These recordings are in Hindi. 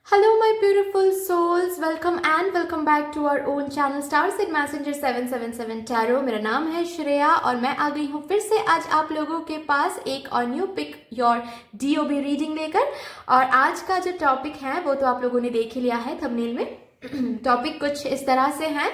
Hello, my beautiful souls. Welcome back to our own channel Starseed Messenger 777 Tarot. मेरा नाम है श्रेया और मैं आ गई हूँ फिर से आज आप लोगों के पास एक और new pick your DOB reading लेकर। और आज का जो टॉपिक है वो तो आप लोगों ने देख ही लिया है थंबनेल में। टॉपिक कुछ इस तरह से है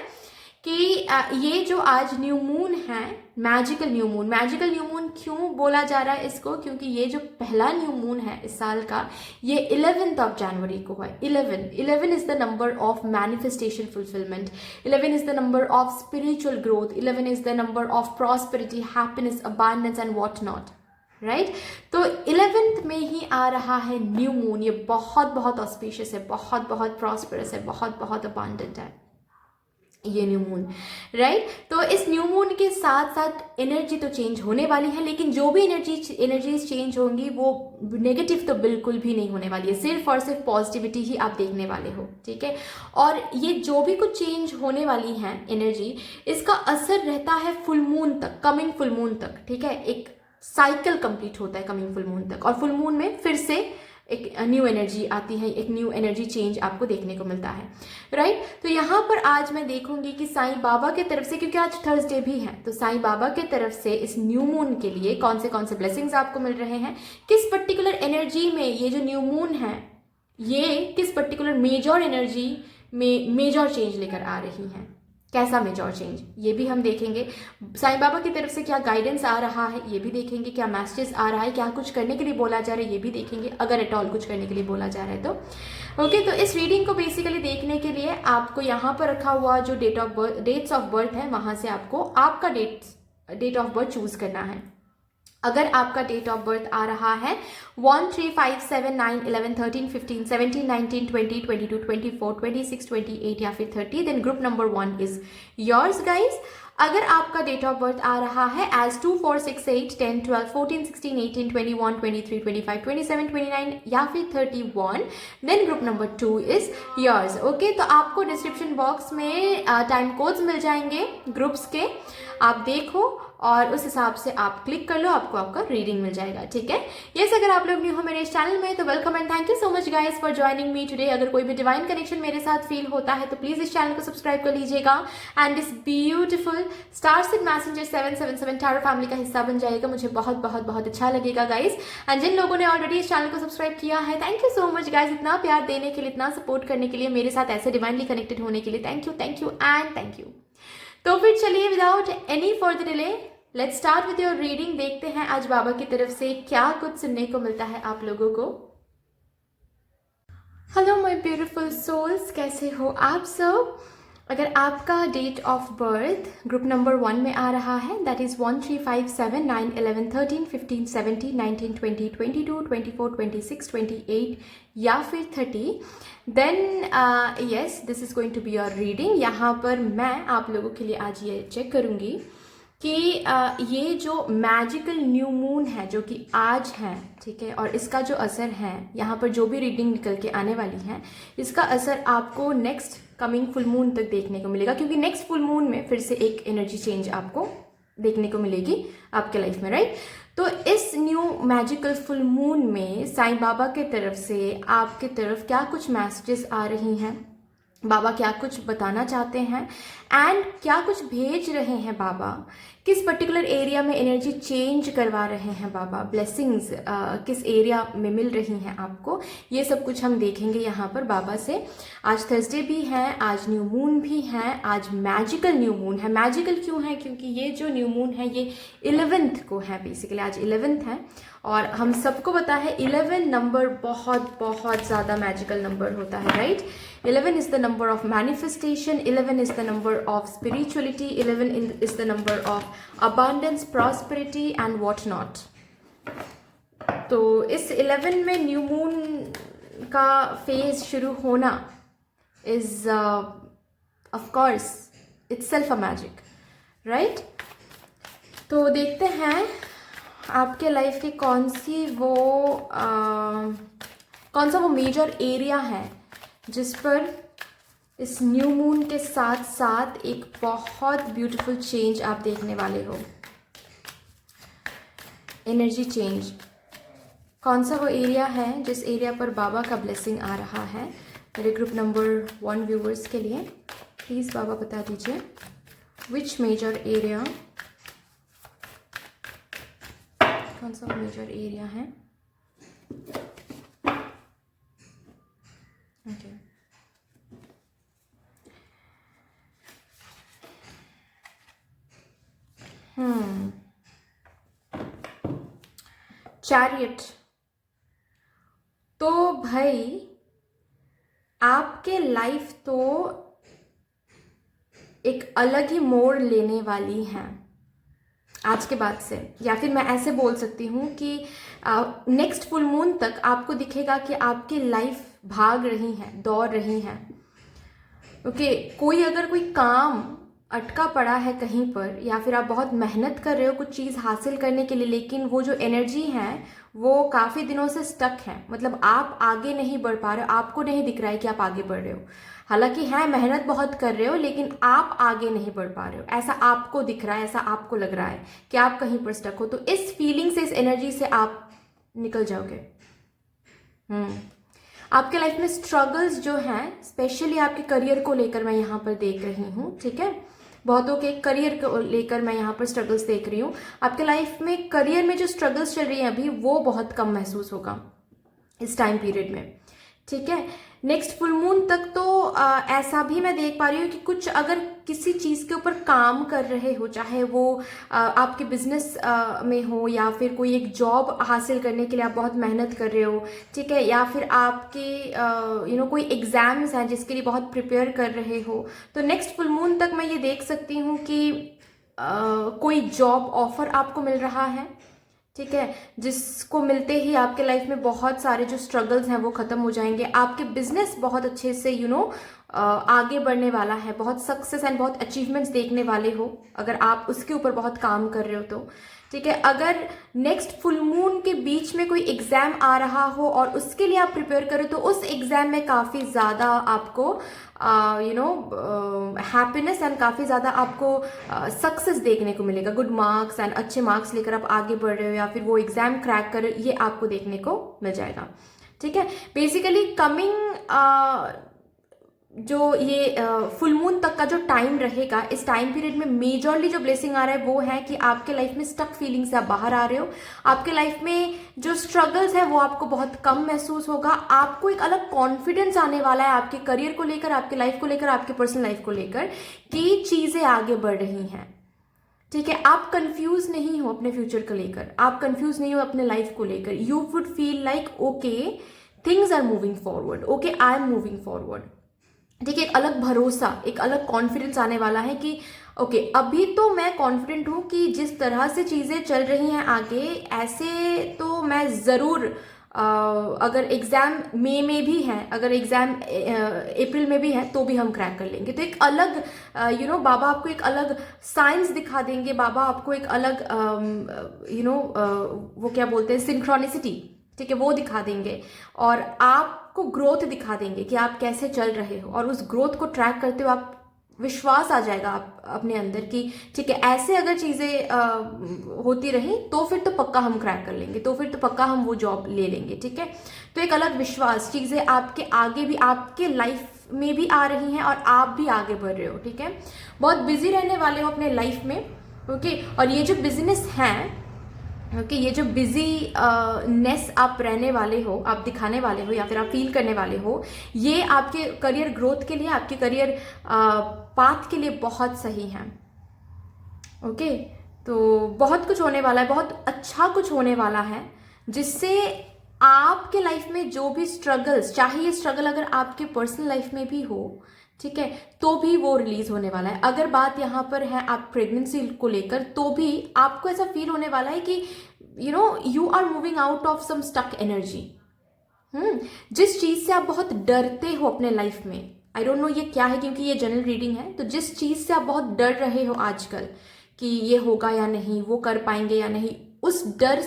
कि ये जो आज न्यू मून है, मैजिकल न्यू मून क्यों बोला जा रहा है इसको, क्योंकि ये जो पहला न्यू मून है इस साल का ये 11th ऑफ जनवरी को है। 11 is the number of manifestation fulfilment, 11 is the number of spiritual growth, 11 is the number of prosperity, happiness, abundance and what not, right. तो 11th में ही आ रहा है न्यू मून। ये बहुत ऑस्पिशियस है, बहुत प्रॉस्परस है, बहुत अबांडेंट है ये न्यू मून, राइट। तो इस न्यू मून के साथ साथ एनर्जी तो चेंज होने वाली है, लेकिन जो भी एनर्जीज चेंज होंगी वो नेगेटिव तो बिल्कुल भी नहीं होने वाली है। सिर्फ और सिर्फ पॉजिटिविटी ही आप देखने वाले हो, ठीक है। और ये जो भी कुछ चेंज होने वाली है एनर्जी, इसका असर रहता है फुल मून तक, कमिंग फुल मून तक, ठीक है। एक साइकिल कंप्लीट होता है कमिंग फुल मून तक, और फुल मून में फिर से एक न्यू एनर्जी आती है, एक न्यू एनर्जी चेंज आपको देखने को मिलता है, राइट। तो यहाँ पर आज मैं देखूंगी कि साईं बाबा के तरफ से, क्योंकि आज थर्सडे भी है, तो साईं बाबा के तरफ से इस न्यू मून के लिए कौन से ब्लेसिंग्स आपको मिल रहे हैं, किस पर्टिकुलर एनर्जी में ये जो न्यू मून है ये किस पर्टिकुलर मेजर एनर्जी में मेजर चेंज लेकर आ रही है, कैसा मेजर चेंज ये भी हम देखेंगे। साईं बाबा की तरफ से क्या गाइडेंस आ रहा है ये भी देखेंगे, क्या मैसेज आ रहा है, क्या कुछ करने के लिए बोला जा रहा है ये भी देखेंगे, अगर एट ऑल कुछ करने के लिए बोला जा रहा है तो ओके। तो इस रीडिंग को बेसिकली देखने के लिए आपको यहाँ पर रखा हुआ जो डेट्स ऑफ बर्थ है वहां से आपको आपका डेट ऑफ बर्थ चूज करना है। अगर आपका डेट ऑफ बर्थ आ रहा है 1, 3, 5, 7, 9, 11, 13, 15, 17, 19, 20, 22, 24, 26, 28 या फिर 30, then group number 1 is yours guys. अगर आपका डेट ऑफ बर्थ आ रहा है एज 2, 4, 6, 8, 10, 12, 14, 16, 18, 21, 23, 25, 27, 29 या फिर 31, then group number 2 is yours. Okay, तो आपको डिस्क्रिप्शन बॉक्स में टाइम कोड्स मिल जाएंगे ग्रुप्स के, आप देखो और उस हिसाब से आप क्लिक कर लो, आपको आपका रीडिंग मिल जाएगा, ठीक है। यस, अगर आप लोग न्यू हो मेरे इस चैनल में तो welcome and thank you so much guys for joining me today. अगर कोई भी डिवाइन कनेक्शन मेरे साथ फील होता है तो प्लीज इस चैनल को सब्सक्राइब कर लीजिएगा एंड इस ब्यूटीफुल स्टारसीड मैसेंजर 777 टैरो फैमिली का हिस्सा बन जाएगा। मुझे बहुत अच्छा लगेगा गाइस। एंड जिन लोगों ने ऑलरेडी इस चैनल को सब्सक्राइब किया है, thank you so much guys, इतना प्यार देने के लिए, इतना सपोर्ट करने के लिए, मेरे साथ ऐसे डिवाइनली कनेक्टेड होने के लिए thank you and thank you. तो फिर चलिए without any further delay let's start with your reading. देखते हैं आज बाबा की तरफ से क्या कुछ सुनने को मिलता है आप लोगों को। हेलो माय ब्यूटीफुल सोल्स, कैसे हो आप सब। अगर आपका date of birth group number 1 में आ रहा है, दैट इज 1, 3, 5, 7, 9, 11, 13, 15, 17, 19, 20, 22, 24, 26, 28 या फिर 30, then yes this is going to be your reading. यहाँ पर मैं आप लोगों के लिए आज ये चेक करूँगी कि ये जो मैजिकल न्यू मून है जो कि आज है, ठीक है, और इसका जो असर है यहाँ पर जो भी रीडिंग निकल के आने वाली है इसका असर आपको नेक्स्ट कमिंग फुल मून तक देखने को मिलेगा, क्योंकि नेक्स्ट फुल मून में फिर से एक एनर्जी चेंज आपको देखने को मिलेगी आपके लाइफ में, राइट। तो इस न्यू मैजिकल फुल मून में साईं बाबा के तरफ से आपके तरफ क्या कुछ मैसेजेस आ रही हैं, बाबा क्या कुछ बताना चाहते हैं एंड क्या कुछ भेज रहे हैं बाबा, किस पर्टिकुलर एरिया में एनर्जी चेंज करवा रहे हैं बाबा, ब्लेसिंग्स किस एरिया में मिल रही हैं आपको, ये सब कुछ हम देखेंगे यहाँ पर बाबा से। आज थर्सडे भी है, आज न्यू मून भी है, आज मैजिकल न्यू मून है। मैजिकल क्यों है, क्योंकि ये जो न्यू मून है ये 11th को है, बेसिकली आज 11th है और हम सबको पता है 11 नंबर बहुत ज़्यादा मैजिकल नंबर होता है, right. 11 is the number of manifestation, 11 is the number of spirituality, 11 is the number of abundance, prosperity and what not। तो इस 11 में न्यू मून का फेज शुरू होना is of course itself a magic, right. तो देखते हैं आपके लाइफ की कौन सा वो मेजर एरिया है जिस पर इस न्यू मून के साथ साथ एक बहुत ब्यूटीफुल चेंज आप देखने वाले हो, एनर्जी चेंज। कौन सा वो एरिया है जिस एरिया पर बाबा का ब्लेसिंग आ रहा है मेरे ग्रुप नंबर 1 व्यूवर्स के लिए? प्लीज़ बाबा बता दीजिए, विच मेजर एरिया, कौन सा मेजर एरिया है? Okay, chariot. तो भाई आपके लाइफ तो एक अलग ही मोड़ लेने वाली है आज के बाद से, या फिर मैं ऐसे बोल सकती हूँ कि नेक्स्ट फुल मून तक आपको दिखेगा कि आपकी लाइफ भाग रही है, दौड़ रही है। ओके, कोई अगर कोई काम अटका पड़ा है कहीं पर, या फिर आप बहुत मेहनत कर रहे हो कुछ चीज़ हासिल करने के लिए, लेकिन वो जो एनर्जी है वो काफ़ी दिनों से स्टक है, मतलब आप आगे नहीं बढ़ पा रहे हो, आपको नहीं दिख रहा है कि आप आगे बढ़ रहे हो। हालांकि है, मेहनत बहुत कर रहे हो, लेकिन आप आगे नहीं बढ़ पा रहे हो, ऐसा आपको दिख रहा है, ऐसा आपको लग रहा है कि आप कहीं पर स्टक हो। तो इस फीलिंग से, इस एनर्जी से आप निकल जाओगे। आपके लाइफ में स्ट्रगल्स जो हैं, स्पेशली आपके करियर को लेकर मैं यहाँ पर देख रही हूँ, ठीक है? बहुतों के करियर को लेकर मैं यहाँ पर स्ट्रगल्स देख रही हूँ। आपके लाइफ में करियर में जो स्ट्रगल्स चल रही हैं अभी, वो बहुत कम महसूस होगा इस टाइम पीरियड में, ठीक है? नेक्स्ट फुल मून तक तो ऐसा भी मैं देख पा रही हूँ कि कुछ अगर किसी चीज़ के ऊपर काम कर रहे हो, चाहे वो आपके बिजनेस में हो, या फिर कोई एक जॉब हासिल करने के लिए आप बहुत मेहनत कर रहे हो, ठीक है? या फिर आपके कोई एग्जाम्स हैं जिसके लिए बहुत प्रिपेयर कर रहे हो, तो नेक्स्ट फुल मून तक मैं ये देख सकती हूँ कि कोई जॉब ऑफर आपको मिल रहा है, ठीक है? जिसको मिलते ही आपके लाइफ में बहुत सारे जो स्ट्रगल्स हैं वो खत्म हो जाएंगे। आपके बिजनेस बहुत अच्छे से आगे बढ़ने वाला है, बहुत सक्सेस एंड बहुत अचीवमेंट्स देखने वाले हो अगर आप उसके ऊपर बहुत काम कर रहे हो तो, ठीक है? अगर नेक्स्ट फुल मून के बीच में कोई एग्जाम आ रहा हो और उसके लिए आप प्रिपेयर करो, तो उस एग्जाम में काफ़ी ज़्यादा आपको हैप्पीनेस एंड काफ़ी ज़्यादा आपको सक्सेस देखने को मिलेगा। गुड मार्क्स एंड अच्छे मार्क्स लेकर आप आगे बढ़ रहे हो, या फिर वो एग्जाम क्रैक कर रहे हो, ये आपको देखने को मिल जाएगा, ठीक है? बेसिकली कमिंग जो ये फुल मून तक का जो टाइम रहेगा, इस टाइम पीरियड में मेजरली जो ब्लेसिंग आ रहा है वो है कि आपके लाइफ में स्टक फीलिंग से आप बाहर आ रहे हो। आपके लाइफ में जो स्ट्रगल्स है वो आपको बहुत कम महसूस होगा। आपको एक अलग कॉन्फिडेंस आने वाला है आपके करियर को लेकर, आपके लाइफ को लेकर, आपके पर्सनल लाइफ को लेकर, कि चीज़ें आगे बढ़ रही हैं, ठीक है? आप कंफ्यूज नहीं हो अपने फ्यूचर को लेकर, आप कंफ्यूज नहीं हो अपने लाइफ को लेकर। You would feel like okay, things are moving forward, okay I am moving forward, ठीक है? एक अलग भरोसा, एक अलग कॉन्फिडेंस आने वाला है कि ओके, अभी तो मैं कॉन्फिडेंट हूँ कि जिस तरह से चीज़ें चल रही हैं आगे, ऐसे तो मैं ज़रूर अगर एग्ज़ाम मई में भी है, अगर एग्ज़ाम अप्रैल में भी है, तो भी हम क्रैक कर लेंगे। तो एक अलग बाबा आपको एक अलग साइंस दिखा देंगे, बाबा आपको एक अलग वो क्या बोलते हैं, सिंक्रोनिसिटी, ठीक है, वो दिखा देंगे, और आपको ग्रोथ दिखा देंगे कि आप कैसे चल रहे हो, और उस ग्रोथ को ट्रैक करते हुए आप विश्वास आ जाएगा आप अपने अंदर कि ठीक है, ऐसे अगर चीज़ें होती रही तो फिर तो पक्का हम क्रैक कर लेंगे, तो फिर तो पक्का हम वो जॉब ले लेंगे, ठीक है? तो एक अलग विश्वास, चीज़ें आपके आगे भी, आपके लाइफ में भी आ रही हैं और आप भी आगे बढ़ रहे हो, ठीक है? बहुत बिजी रहने वाले हो अपने लाइफ में, ओके? और ये जो बिजनेस हैं, ओके, ये जो बिजी नेस आप रहने वाले हो, आप दिखाने वाले हो, या फिर आप फील करने वाले हो, ये आपके करियर ग्रोथ के लिए, आपके करियर पाथ के लिए बहुत सही है, ओके? तो बहुत कुछ होने वाला है, बहुत अच्छा कुछ होने वाला है, जिससे आपके लाइफ में जो भी स्ट्रगल्स, चाहे ये स्ट्रगल अगर आपके पर्सनल लाइफ में भी हो, ठीक है, तो भी वो रिलीज होने वाला है। अगर बात यहाँ पर है आप प्रेगनेंसी को लेकर, तो भी आपको ऐसा फील होने वाला है कि you are moving out of some stuck energy. जिस चीज से आप बहुत डरते हो अपने लाइफ में, आई डोंट नो ये क्या है, क्योंकि ये जनरल रीडिंग है, तो जिस चीज से आप बहुत डर रहे हो आजकल कि ये होगा या नहीं, वो कर पाएंगे या नहीं, उस डर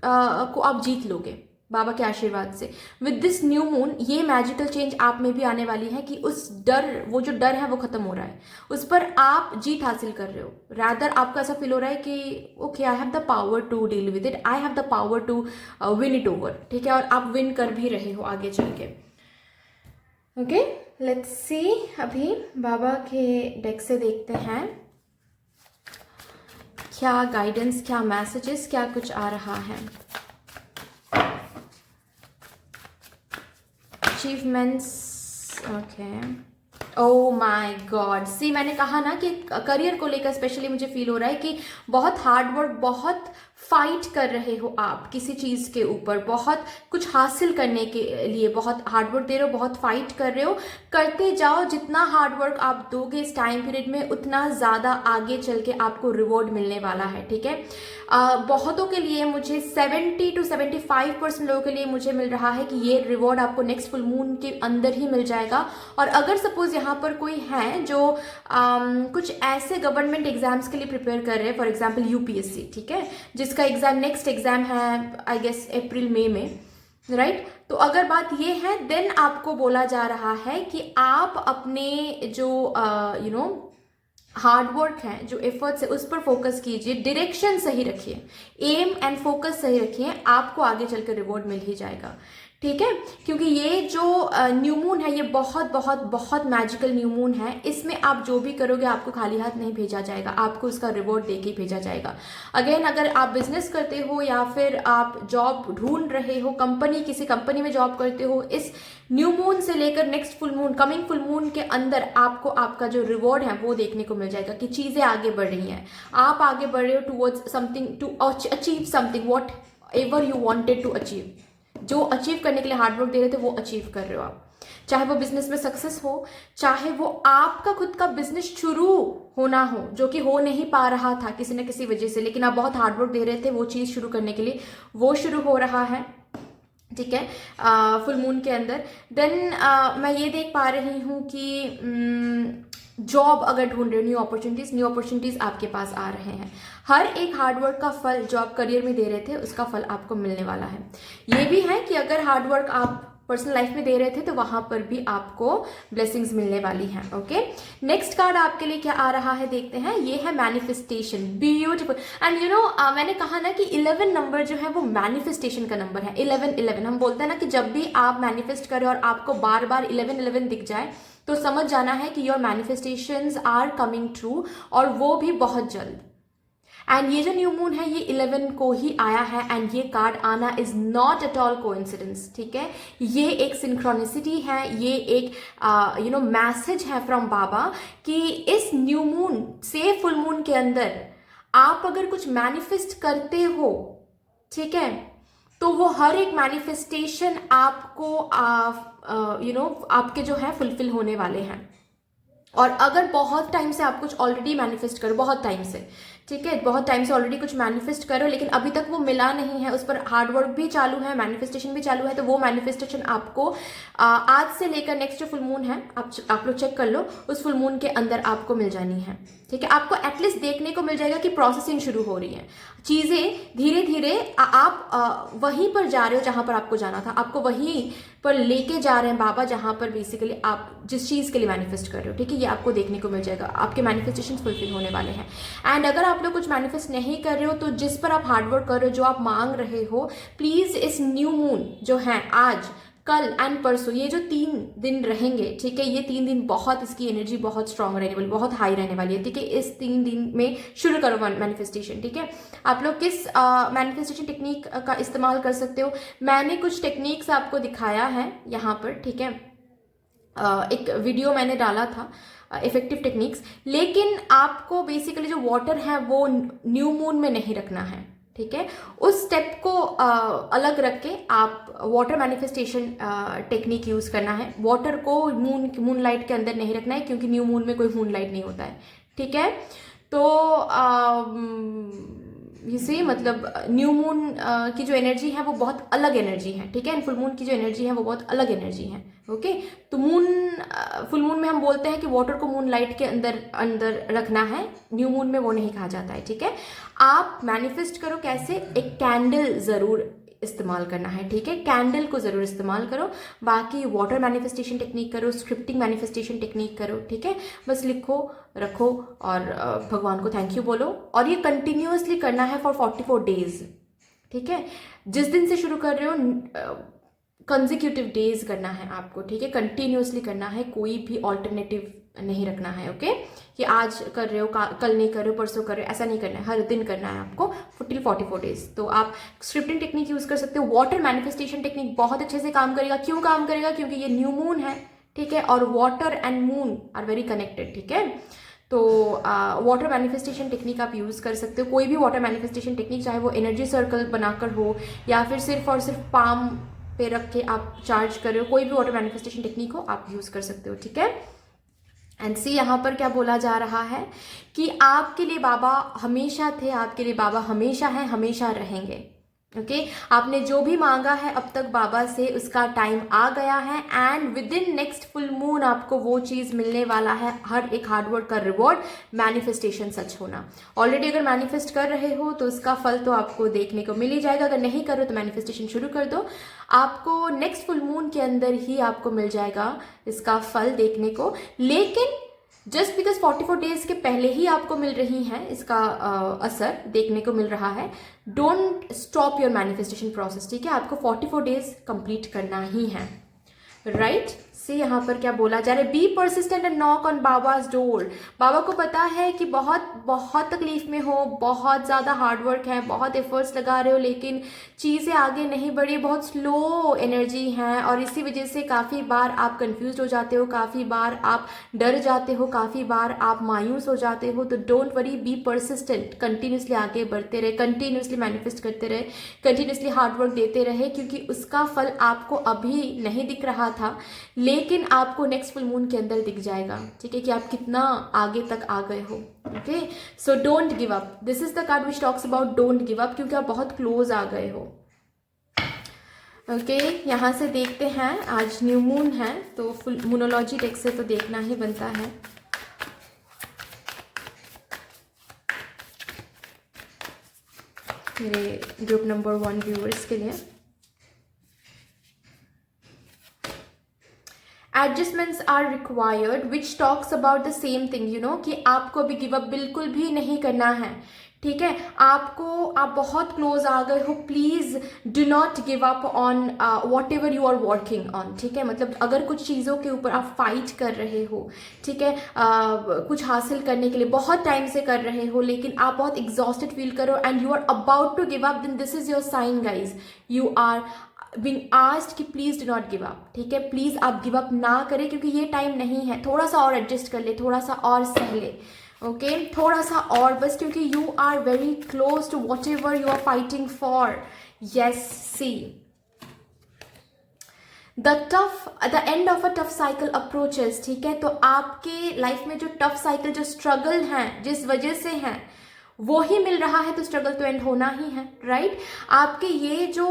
को आप जीत लोगे। बाबा के आशीर्वाद से। विद दिस न्यू मून ये मैजिकल चेंज आप में भी आने वाली है कि उस डर, वो जो डर है वो खत्म हो रहा है, उस पर आप जीत हासिल कर रहे हो। रादर आपको ऐसा फील हो रहा है कि okay, I have the power to deal with it, I have the power to win it over, ठीक है, और आप विन कर भी रहे हो आगे चल के। ओके, लेट्स सी, अभी बाबा के डेक से देखते हैं क्या गाइडेंस, क्या मैसेजेस, क्या कुछ आ रहा है। Achievements, okay, oh my God, see मैंने कहा ना कि करियर को लेकर स्पेशली मुझे फील हो रहा है कि बहुत हार्ड वर्क, बहुत फाइट कर रहे हो आप किसी चीज़ के ऊपर, बहुत कुछ हासिल करने के लिए बहुत हार्ड वर्क दे रहे हो, बहुत फाइट कर रहे हो। करते जाओ, जितना हार्ड वर्क आप दोगे इस टाइम पीरियड में उतना ज़्यादा आगे चल के आपको रिवॉर्ड मिलने वाला है, ठीक है। बहुतों के लिए मुझे 70 to 75% लोगों के लिए मुझे मिल रहा है कि ये रिवॉर्ड आपको नेक्स्ट फुल मून के अंदर ही मिल जाएगा। और अगर सपोज यहाँ पर कोई है जो कुछ ऐसे गवर्नमेंट एग्जाम्स के लिए प्रिपेयर कर रहे हैं, फॉर एग्जाम्पल यूपीएससी, ठीक है, जिसका एग्जाम नेक्स्ट एग्जाम है आई गेस अप्रैल मई में, राइट। तो अगर बात ये है, देन आपको बोला जा रहा है कि आप अपने जो हार्ड वर्क है, जो एफर्ट्स है, उस पर फोकस कीजिए, डायरेक्शन सही रखिए, एम एंड फोकस सही रखिए, आपको आगे चलकर रिवॉर्ड मिल ही जाएगा, ठीक है। क्योंकि ये जो न्यू मून है ये बहुत बहुत बहुत मैजिकल न्यू मून है। इसमें आप जो भी करोगे आपको खाली हाथ नहीं भेजा जाएगा, आपको उसका रिवॉर्ड देके ही भेजा जाएगा। अगेन, अगर आप बिजनेस करते हो या फिर आप जॉब ढूंढ रहे हो, किसी कंपनी में जॉब करते हो, इस न्यू मून से लेकर next full moon, coming full moon के अंदर आपको आपका जो रिवॉर्ड है वो देखने को मिल जाएगा कि चीज़ें आगे बढ़ रही हैं, आप आगे बढ़ रहे हो towards something, to achieve something whatever you wanted to achieve. जो अचीव करने के लिए हार्डवर्क दे रहे थे वो अचीव कर रहे हो आप, चाहे वो बिजनेस में सक्सेस हो, चाहे वो आपका खुद का बिजनेस शुरू होना हो जो कि हो नहीं पा रहा था किसी न किसी वजह से, लेकिन आप बहुत हार्डवर्क दे रहे थे वो चीज़ शुरू करने के लिए, वो शुरू हो रहा है, ठीक है, फुल मून के अंदर। देन मैं ये देख पा रही हूँ कि जॉब अगर ढूंढ रहे हो, न्यू अपॉर्चुनिटीज आपके पास आ रहे हैं। हर एक हार्डवर्क का फल जो आप करियर में दे रहे थे उसका फल आपको मिलने वाला है। ये भी है कि अगर हार्डवर्क आप पर्सनल लाइफ में दे रहे थे तो वहां पर भी आपको ब्लेसिंग्स मिलने वाली हैं। ओके, नेक्स्ट कार्ड आपके लिए क्या आ रहा है देखते हैं। ये है मैनिफेस्टेशन, ब्यूटीफुल। एंड मैंने कहा ना कि 11 नंबर जो है वो मैनिफेस्टेशन का नंबर है। 11 हम बोलते हैं ना कि जब भी आप मैनिफेस्ट करें और आपको बार बार 11 दिख जाए तो समझ जाना है कि your manifestations are coming true, और वो भी बहुत जल्द। एंड ये जो न्यू मून है ये 11 को ही आया है, एंड ये कार्ड आना is not at all coincidence, ठीक है। ये एक सिंक्रोनिसिटी है, ये एक मैसेज है फ्रॉम बाबा कि इस न्यू मून से फुल मून के अंदर आप अगर कुछ मैनिफेस्ट करते हो, ठीक है, तो वो हर एक मैनिफेस्टेशन आपको आपके जो है फुलफिल होने वाले हैं। और अगर बहुत टाइम से आप कुछ ऑलरेडी मैनिफेस्ट करो, बहुत टाइम से, ठीक है, बहुत टाइम से ऑलरेडी कुछ मैनिफेस्ट करो लेकिन अभी तक वो मिला नहीं है, उस पर हार्डवर्क भी चालू है, मैनिफेस्टेशन भी चालू है, तो वो मैनिफेस्टेशन आपको आज से लेकर नेक्स्ट जो फुल मून है आप लोग चेक कर लो, उस फुल मून के अंदर आपको मिल जानी है, ठीक है। आपको एटलीस्ट देखने को मिल जाएगा कि प्रोसेसिंग शुरू हो रही है, चीज़ें धीरे धीरे आप वहीं पर जा रहे हो जहां पर आपको जाना था, आपको वहीं पर लेके जा रहे हैं बाबा जहां पर बेसिकली आप जिस चीज़ के लिए मैनिफेस्ट कर रहे हो, ठीक है, ये आपको देखने को मिल जाएगा, आपके मैनिफेस्टेशन फुलफिल होने वाले हैं। एंड अगर आप लोग कुछ मैनिफेस्ट नहीं कर रहे हो तो जिस पर आप हार्डवर्क कर रहे हो, जो आप मांग रहे हो, प्लीज़ इस न्यू मून जो है आज, कल एंड परसों, ये जो 3 दिन रहेंगे, ठीक है, ये 3 दिन बहुत, इसकी एनर्जी बहुत स्ट्रांग रहने वाली, बहुत हाई रहने वाली है, ठीक है। इस 3 दिन में शुरू करो मैनिफेस्टेशन, ठीक है। आप लोग किस मैनिफेस्टेशन टेक्निक का इस्तेमाल कर सकते हो, मैंने कुछ टेक्निक्स आपको दिखाया है यहाँ पर, ठीक है। एक वीडियो मैंने डाला था इफेक्टिव टेक्निक्स, लेकिन आपको बेसिकली जो वाटर है वो न्यू मून में नहीं रखना है, ठीक है। उस स्टेप को अलग रख के आप वाटर मैनिफेस्टेशन टेक्निक यूज करना है। वाटर को मून लाइट के अंदर नहीं रखना है क्योंकि न्यू मून में कोई मून लाइट नहीं होता है, ठीक है। तो इसे मतलब न्यू मून की जो एनर्जी है वो बहुत अलग एनर्जी है, ठीक है, एंड फुल मून की जो एनर्जी है वो बहुत अलग एनर्जी है, ओके। तो फुल मून में हम बोलते हैं कि वाटर को मून लाइट के अंदर रखना है, न्यू मून में वो नहीं कहा जाता है, ठीक है। आप मैनिफेस्ट करो कैसे, एक कैंडल जरूर इस्तेमाल करना है, ठीक है। कैंडल को ज़रूर इस्तेमाल करो, बाकी वाटर मैनिफेस्टेशन टेक्निक करो, स्क्रिप्टिंग मैनिफेस्टेशन टेक्निक करो, ठीक है। बस लिखो, रखो और भगवान को थैंक यू बोलो, और ये कंटिन्यूअसली करना है फॉर 44 डेज, ठीक है। जिस दिन से शुरू कर रहे हो कंसेक्यूटिव डेज करना है आपको, ठीक है। कंटिन्यूअसली करना है, कोई भी ऑल्टरनेटिव नहीं रखना है, ओके। कि आज कर रहे हो, कल नहीं कर रहे हो, परसों कर रहे हो, ऐसा नहीं करना है, हर दिन करना है आपको टिल 44 डेज। तो आप स्क्रिप्टिंग टेक्निक यूज़ कर सकते हो। वाटर मैनिफेस्टेशन टेक्निक बहुत अच्छे से काम करेगा। क्यों काम करेगा? क्योंकि ये न्यू मून है, ठीक है, और water and moon are very connected, ठीक है। तो वाटर मैनिफेस्टेशन टेक्निक आप यूज़ कर सकते हो, कोई भी वाटर मैनिफेस्टेशन टेक्निक, चाहे वो एनर्जी सर्कल बनाकर हो या फिर सिर्फ और सिर्फ पाम पे रख के आप चार्ज कर रहे हो, कोई भी वाटर मैनिफेस्टेशन टेक्निक हो आप यूज़ कर सकते हो, ठीक है। एंड सी यहाँ पर क्या बोला जा रहा है कि आपके लिए बाबा हमेशा थे, आपके लिए बाबा हमेशा हैं, हमेशा रहेंगे, ओके। आपने जो भी मांगा है अब तक बाबा से, उसका टाइम आ गया है and with in next full moon आपको वो चीज़ मिलने वाला है, हर एक हार्डवर्क का रिवॉर्ड, मैनिफेस्टेशन सच होना। ऑलरेडी अगर मैनिफेस्ट कर रहे हो तो उसका फल तो आपको देखने को मिल ही जाएगा, अगर नहीं करो तो मैनिफेस्टेशन शुरू कर दो, आपको नेक्स्ट फुल मून के अंदर ही आपको मिल जाएगा इसका फल देखने को। लेकिन जस्ट बिकॉज 44 डेज के पहले ही आपको मिल रही हैं, इसका असर देखने को मिल रहा है, don't stop your manifestation process, ठीक है। आपको 44 डेज कंप्लीट करना ही है, राइट। से यहाँ पर क्या बोला जा रहा है, be persistent and knock on Baba's door. Baba को पता है कि बहुत बहुत तकलीफ में हो, बहुत ज़्यादा हार्डवर्क है, बहुत एफर्ट्स लगा रहे हो, लेकिन चीज़ें आगे नहीं बढ़ी, बहुत स्लो एनर्जी है, और इसी वजह से काफ़ी बार आप कंफ्यूज हो जाते हो, काफ़ी बार आप डर जाते हो, काफ़ी बार आप मायूस हो जाते हो। तो don't worry, be persistent, continuously आगे बढ़ते रहे, कंटिन्यूसली मैनिफेस्ट करते रहे, कंटिन्यूसली हार्डवर्क देते रहे, क्योंकि उसका फल आपको अभी नहीं दिख रहा था, लेकिन आपको नेक्स्ट फुल मून के अंदर दिख जाएगा, ठीक है, कि आप कितना आगे तक आ गए हो, okay. So don't give up, this is the card which talks about don't give up, क्योंकि आप बहुत क्लोज आ गए हो, ओके। यहाँ से देखते हैं, आज न्यू मून है तो फुल मूनोलॉजी टेक से तो देखना ही बनता है। मेरे ग्रुप नंबर 1 व्यूअर्स के लिए adjustments are required which talks about the same thing, you know, कि आपको अभी गिव अप बिल्कुल भी नहीं करना है, ठीक है। आप बहुत क्लोज आ गए हो, please do not give up on whatever you are working on, ठीक है। मतलब अगर कुछ चीज़ों के ऊपर आप फाइट कर रहे हो, ठीक है, कुछ हासिल करने के लिए बहुत टाइम से कर रहे हो, लेकिन आप बहुत एग्जॉस्टेड फील करो and you are about to give up, then this is your sign guys, you are being asked कि please do not give up, ठीक है। प्लीज आप गिव अप ना करें, क्योंकि ये टाइम नहीं है, थोड़ा सा और एडजस्ट कर ले, थोड़ा सा और सह ले, ओके, थोड़ा सा और बस, क्योंकि you are very close to whatever you are fighting for. Yes, see the end of a tough cycle approaches, ठीक है। तो आपके लाइफ में जो टफ साइकिल, जो स्ट्रगल हैं, जिस वजह से हैं, वो ही मिल रहा है, तो स्ट्रगल तो एंड होना ही है, राइट। आपके ये जो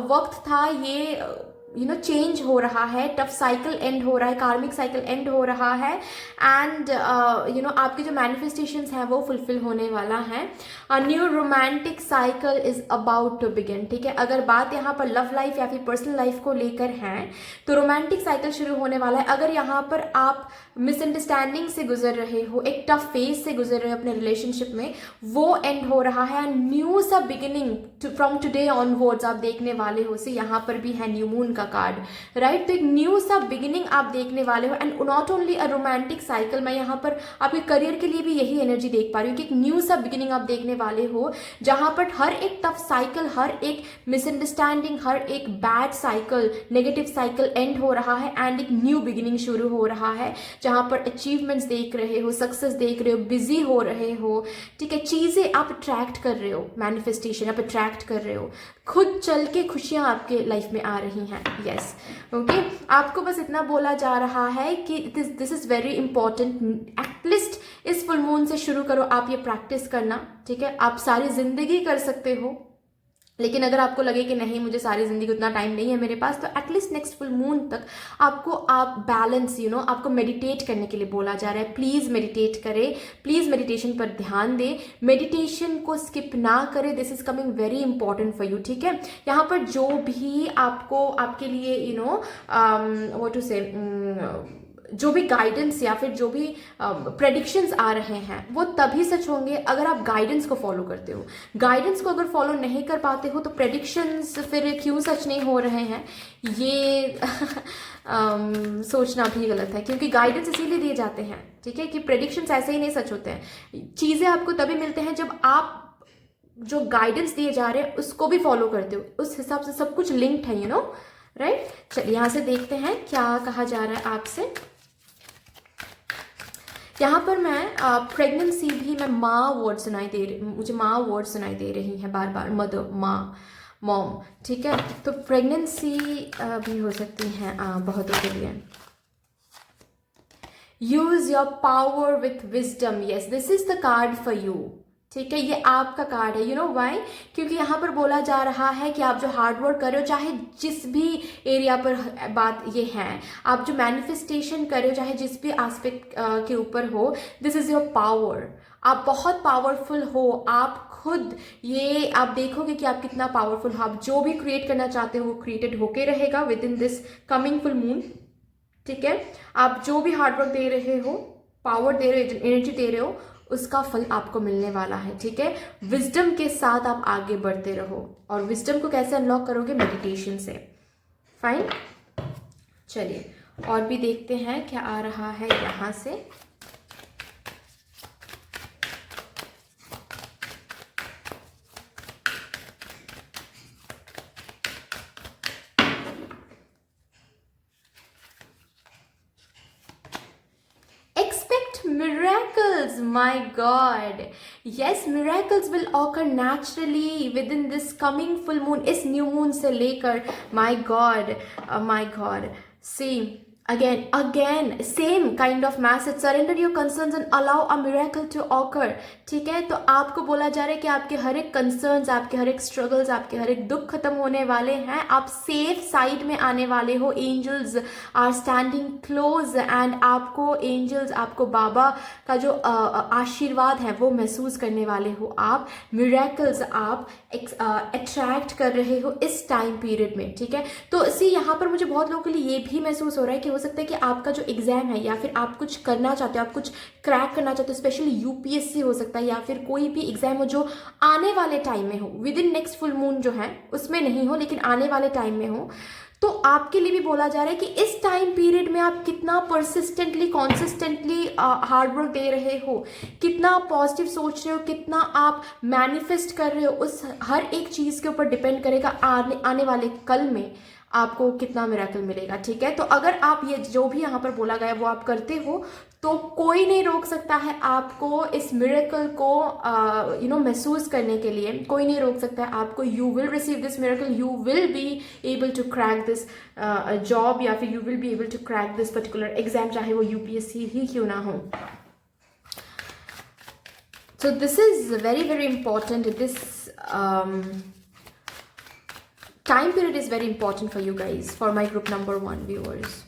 वक्त था, ये चेंज हो रहा है, टफ साइकिल एंड हो रहा है, कार्मिक साइकिल एंड हो रहा है, एंड आपके जो मैनिफेस्टेशंस हैं वो फुलफिल होने वाला है। A new romantic cycle is about to begin, ठीक है। अगर बात यहाँ पर लव लाइफ या फिर पर्सनल लाइफ को लेकर है तो रोमांटिक साइकिल शुरू होने वाला है। अगर यहाँ पर आप मिसअंडरस्टैंडिंग से गुजर रहे हो, एक टफ फेज से गुजर रहे हो अपने रिलेशनशिप में, वो एंड हो रहा है, एंड न्यू सा बिगिनिंग फ्रॉम टुडे ऑनवर्ड्स आप देखने वाले हो। से यहाँ पर भी है न्यू मून का कार्ड, राइट। तो एक न्यू सा बिगिनिंग आप देखने वाले हो, and not only a romantic cycle, मैं यहाँ पर आपके करियर के लिए भी यही एनर्जी देख पा रही हूँ कि एक न्यू सा बिगिनिंग आप देखने वाले हो, जहां पर हर एक टफ साइकिल, हर एक मिसअंडरस्टैंडिंग, हर एक bad cycle, negative cycle and हो रहा है, एंड एक न्यू बिगिनिंग शुरू हो रहा है, जहां पर अचीवमेंट्स देख रहे हो, सक्सेस देख रहे हो, बिजी हो रहे हो, ठीक है। चीजें आप अट्रैक्ट कर रहे हो, मैनिफेस्टेशन आप अट्रैक्ट कर रहे हो, खुद चल के खुशियां आपके लाइफ में आ रही हैं। Yes, okay. आपको बस इतना बोला जा रहा है कि this is very important, at least इस फुल मून से शुरू करो आप ये प्रैक्टिस करना, ठीक है। आप सारी जिंदगी कर सकते हो, लेकिन अगर आपको लगे कि नहीं मुझे सारी ज़िंदगी उतना टाइम नहीं है मेरे पास, तो एटलीस्ट नेक्स्ट फुल मून तक आपको आप बैलेंस आपको मेडिटेट करने के लिए बोला जा रहा है। प्लीज़ मेडिटेट करें, प्लीज़ मेडिटेशन पर ध्यान दें, मेडिटेशन को स्किप ना करें। This is coming very important for you, ठीक है। यहाँ पर जो भी आपको आपके लिए व्हाट टू से जो भी गाइडेंस या फिर जो भी प्रेडिक्शंस आ रहे हैं वो तभी सच होंगे अगर आप गाइडेंस को फॉलो करते हो। गाइडेंस को अगर फॉलो नहीं कर पाते हो तो प्रेडिक्शंस फिर क्यों सच नहीं हो रहे हैं, ये सोचना भी गलत है, क्योंकि गाइडेंस इसीलिए दिए जाते हैं, ठीक है, कि प्रेडिक्शंस ऐसे ही नहीं सच होते हैं। चीज़ें आपको तभी मिलते हैं जब आप जो गाइडेंस दिए जा रहे हैं उसको भी फॉलो करते हो। उस हिसाब से सब कुछ लिंक्ड है, राइट। चलिए यहाँ से देखते हैं क्या कहा जा रहा है आपसे। यहाँ पर मैं प्रेगनेंसी भी मैं माँ वर्ड सुनाई दे रही, मुझे माँ वर्ड सुनाई दे रही है बार बार, मदर, माँ, मॉम, ठीक है। तो प्रेगनेंसी भी हो सकती है बहुतों के लिए। Use your power with wisdom, yes this is the card for you, ठीक है, ये आपका कार्ड है। वाई, क्योंकि यहाँ पर बोला जा रहा है कि आप जो हार्ड वर्क कर रहे हो, चाहे जिस भी एरिया पर बात ये है, आप जो मैनिफेस्टेशन कर रहे हो चाहे जिस भी एस्पेक्ट के ऊपर हो, दिस इज योर पावर। आप बहुत पावरफुल हो, आप खुद ये आप देखोगे कि आप कितना पावरफुल हो। आप जो भी क्रिएट करना चाहते हो वो क्रिएटेड होके रहेगा with in this coming full moon, ठीक है। आप जो भी हार्ड वर्क दे रहे हो, पावर दे रहे हो, एनर्जी दे रहे हो, उसका फल आपको मिलने वाला है, ठीक है। विजडम के साथ आप आगे बढ़ते रहो, और विजडम को कैसे अनलॉक करोगे? मेडिटेशन से। फाइन, चलिए और भी देखते हैं क्या आ रहा है यहाँ से। Miracles, my God, yes, miracles will occur naturally within this coming full moon, इस न्यू मून से लेकर, my God, my God, see again same kind of message, surrender your concerns and allow a miracle to occur, ठीक है। तो आपको बोला जा रहा है कि आपके हर एक कंसर्न्स, आपके हर एक स्ट्रगल्स, आपके हर एक दुख खत्म होने वाले हैं, आप सेफ साइड में आने वाले हो। Angels are standing close and आपको एंजल्स, आपको बाबा का जो आशीर्वाद है वो महसूस करने वाले हो। आप मिरेकल्स आप अट्रैक्ट कर रहे हो इस टाइम पीरियड में, ठीक है। तो यहाँ पर मुझे बहुत लोगों के लिए ये भी महसूस हो रहा है कि हो सकता है कि आपका जो एग्जाम है या फिर आप कुछ करना चाहते हो, आप कुछ क्रैक करना चाहते हो, स्पेशली यूपीएससी हो सकता है या फिर कोई भी एग्जाम हो जो आने वाले टाइम में हो, with in next full moon जो है उसमें नहीं हो लेकिन आने वाले टाइम में हो। तो आपके लिए भी बोला जा रहा है कि इस टाइम पीरियड में आप कितना परसिस्टेंटली, कॉन्सिस्टेंटली हार्ड वर्क दे रहे हो, कितना पॉजिटिव सोच रहे हो, कितना आप मैनिफेस्ट कर रहे हो, उस हर एक चीज़ के ऊपर डिपेंड करेगा आने वाले कल में आपको कितना मिरेकल मिलेगा, ठीक है। तो अगर आप ये जो भी यहाँ पर बोला गया वो आप करते हो तो कोई नहीं रोक सकता है आपको इस मिरेकल को महसूस करने के लिए, कोई नहीं रोक सकता है आपको। You will receive this miracle, you will be able to crack this job या फिर you will be able to crack this particular exam, चाहे वो यूपीएससी ही क्यों ना हो। So this is very, very important. This time period is very important for you guys, for my group number 1 viewers.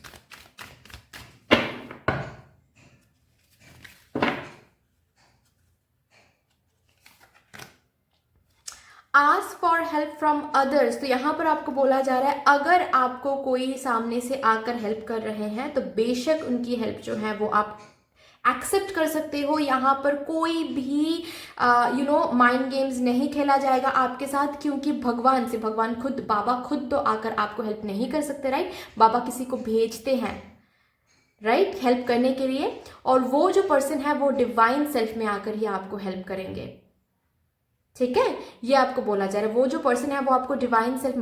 Ask for help from others. तो यहाँ पर आपको बोला जा रहा है अगर आपको कोई सामने से आकर हेल्प कर रहे हैं तो बेशक उनकी हेल्प जो है वो आप एक्सेप्ट कर सकते हो। यहाँ पर कोई भी माइंड गेम्स नहीं खेला जाएगा आपके साथ, क्योंकि भगवान खुद, बाबा खुद तो आकर आपको हेल्प नहीं कर सकते, राइट। बाबा किसी को भेजते हैं, राइट, हेल्प करने के लिए, और वो जो पर्सन है वो डिवाइन सेल्फ में आकर ही आपको हेल्प करेंगे, ठीक है। ये आपको बोला जा रहा है वो जो पर्सन है वो आपको डिवाइन सेल्फ,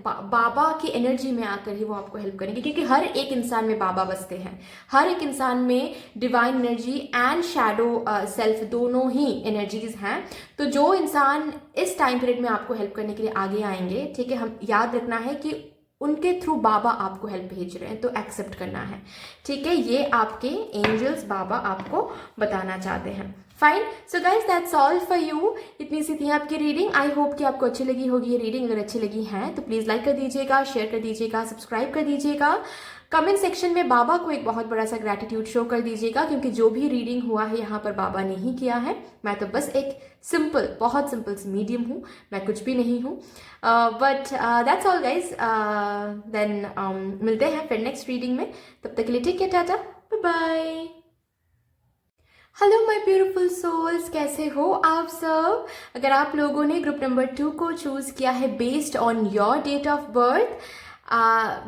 बाबा की एनर्जी में आकर ही वो आपको हेल्प करेंगे, क्योंकि हर एक इंसान में बाबा बसते हैं, हर एक इंसान में divine energy and shadow self दोनों ही एनर्जीज हैं। तो जो इंसान इस टाइम पीरियड में आपको हेल्प करने के लिए आगे आएंगे, ठीक है, हम याद रखना है कि उनके थ्रू बाबा आपको हेल्प भेज रहे हैं, तो एक्सेप्ट करना है, ठीक है। ये आपके एंजल्स बाबा आपको बताना चाहते हैं। Fine, so guys that's all for you. इतनी सी थी आपकी रीडिंग। आई होप कि आपको अच्छी लगी होगी ये रीडिंग। अगर अच्छी लगी है तो प्लीज़ लाइक कर दीजिएगा, शेयर कर दीजिएगा, सब्सक्राइब कर दीजिएगा। कमेंट सेक्शन में बाबा को एक बहुत बड़ा सा ग्रैटिट्यूड शो कर दीजिएगा, क्योंकि जो भी रीडिंग हुआ है यहाँ पर बाबा ने ही किया है। मैं तो बस एक सिंपल, बहुत सिंपल सी मीडियम हूँ, मैं कुछ भी नहीं हूँ। But that's all guys. Then मिलते हैं फिर नेक्स्ट रीडिंग में। तब तक के लिए ठीक है, tata, bye bye. Hello my beautiful souls, कैसे हो आप सब। अगर आप लोगों ने ग्रुप नंबर 2 को चूज़ किया है based on your date of birth,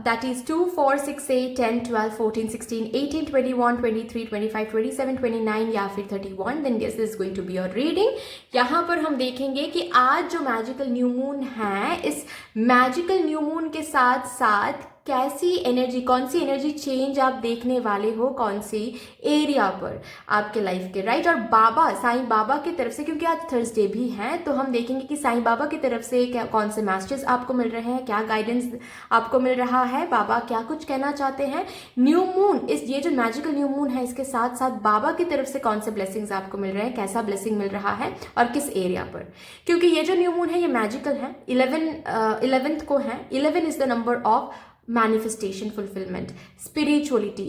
that is 2, 4, 6, 8, 10, 12, 14, 16, 18, 21, 23, 25, 27, 29 या फिर 31, then yes, this is going to be your reading। यहाँ पर हम देखेंगे कि आज जो मैजिकल न्यू मून है, इस मैजिकल न्यू मून के साथ साथ कैसी एनर्जी, कौन सी एनर्जी चेंज आप देखने वाले हो, कौन सी एरिया पर आपके लाइफ के, राइट। और बाबा, साईं बाबा की तरफ से, क्योंकि आज थर्सडे भी है, तो हम देखेंगे कि साईं बाबा की तरफ से क्या, कौन से मैसेजेस आपको मिल रहे हैं, क्या गाइडेंस आपको मिल रहा है, बाबा क्या कुछ कहना चाहते हैं। न्यू मून, ये जो मैजिकल न्यू मून है, इसके साथ साथ बाबा की तरफ से कौन से ब्लेसिंग्स आपको मिल रहे हैं, कैसा ब्लेसिंग मिल रहा है और किस एरिया पर। क्योंकि ये जो न्यू मून है ये मैजिकल है, 11th को है। 11 is the number of manifestation, fulfillment, spirituality,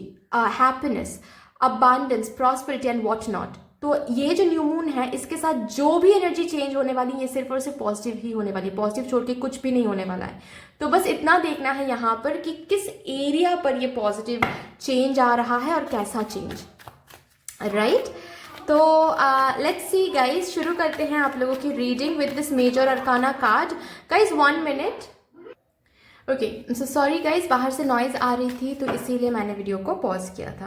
happiness, abundance, prosperity and what not। तो ये जो न्यू मून है, इसके साथ जो भी एनर्जी चेंज होने वाली है, ये सिर्फ और सिर्फ पॉजिटिव ही होने वाली है, पॉजिटिव छोड़ के कुछ भी नहीं होने वाला है। तो बस इतना देखना है यहाँ पर कि किस एरिया पर ये पॉजिटिव चेंज आ रहा है और कैसा चेंज, राइट। तो लेट्स सी गाइज, शुरू करते हैं आप लोगों की reading with this major arcana card. Guys 1 minute, okay, so sorry guys, बाहर से नॉइज़ आ रही थी तो इसीलिए मैंने वीडियो को पॉज किया था,